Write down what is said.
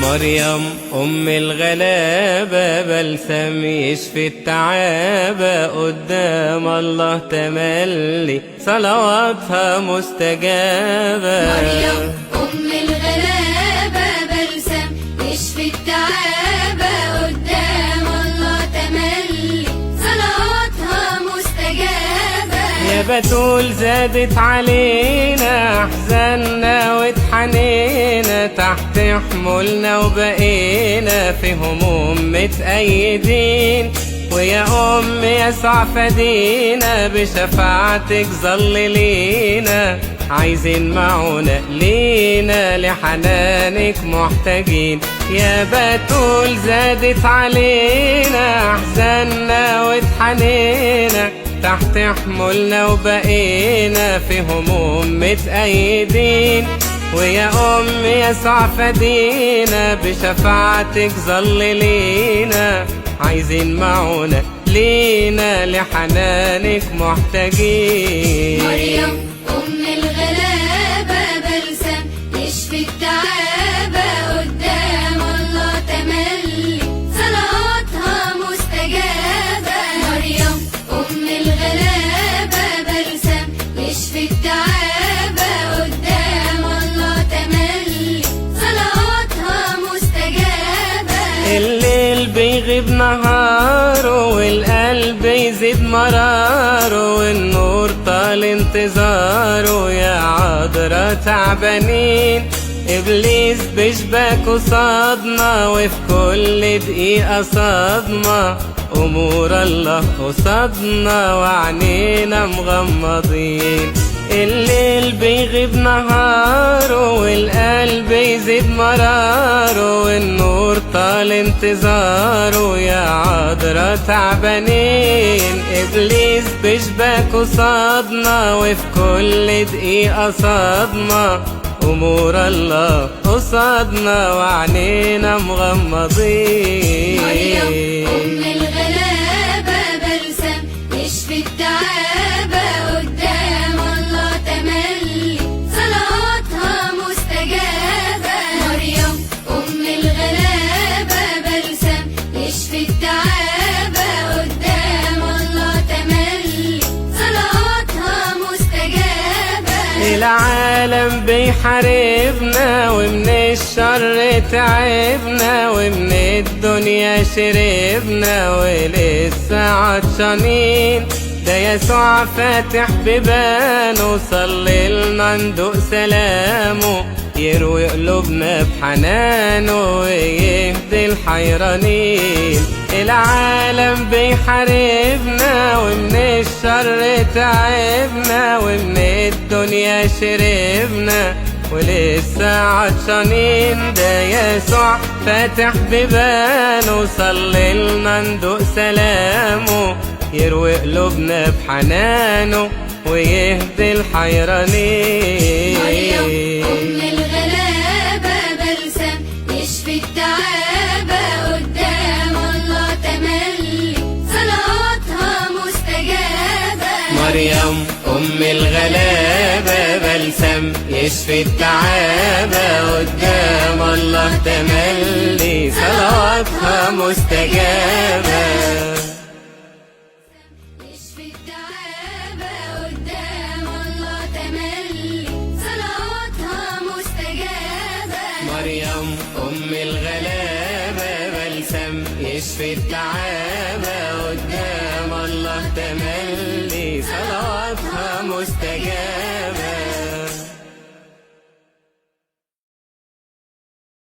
مريم أم الغلابة بلسم يشفي التعابة، قدام الله تملي صلواتها مستجابة. مريم أم الغلابة بلسم يشفي التعابة، قدام الله تملي صلواتها مستجابة. يا بتول زادت علينا أحزاننا واتحنينا، تحت حمولنا وبقينا في هموم متأيدين. ويا أم يسوع فدينا بشفاعتك ظل لينا، عايزين معونة لينا لحنانك محتاجين. يا بتول زادت علينا أحزاننا واتحنينا، تحت حمولنا وبقينا في هموم متأيدين. ويا أم يسوع فدينا بشفاعتك ظل لينا، عايزين معونة لينا لحنانك محتاجين. مريم أم الغلابة بلسم يشفي التعابة، قدام الله تملي صلواتها مستجابة. مريم أم الغلابة بلسم يشفي التعابة، قدام الله تملي صلواتها مستجابة. الليل بيغيب نهاره والقلب يزيد مراره، والنور طال انتظاره يا عذرا تعبانين. إبليس بيشبك قصادنا وفي كل دقيقة صدمة، أمور الله قصادنا وعنينا مغمضين. الليل بيغيب نهاره والقلب يزيد مراره، والنور طال انتظاره يا عذرا تعبانين. إبليس بيشبك قصادنا وفي كل دقيقة صدمة، أمور الله قصادنا وعنينا مغمضين. مريم أم الغلابة بلسم يشفي التعابة، قدام الله تملي صلواتها مستجابة. مريم أم الغلابة بلسم يشفي التعابة، قدام الله تملي صلواتها مستجابة. العالم بيحاربنا ومن الشر تعبنا، ومن الدنيا شربنا ولسه عطشانين. ده يسوع فاتح بيبانه، صلي لنا ندوق سلامه، يروي قلوبنا بحنانه ويهدي الحيرانين. العالم بيحاربنا ومن الشر تعبنا، ومن الدنيا شربنا ولسه عطشانين. ده يسوع فاتح بيبانه، صلي لنا ندوق سلامه، يروي قلوبنا بحنانه ويهدي الحيرانين. مريم أم الغلابة بلسم يشفي التعابة، قدام الله تملي صلواتها مستجابة. مريم أم الغلابة بلسم يشفي التعابة، قدام الله تملي صلواتها مستجابة. يشفي التعابة، قدام الله تملي صلواتها مستجابة. مريم أم الغلابة بلسم يشفي التعابة، قدام الله تملي صلواتها مستجابة.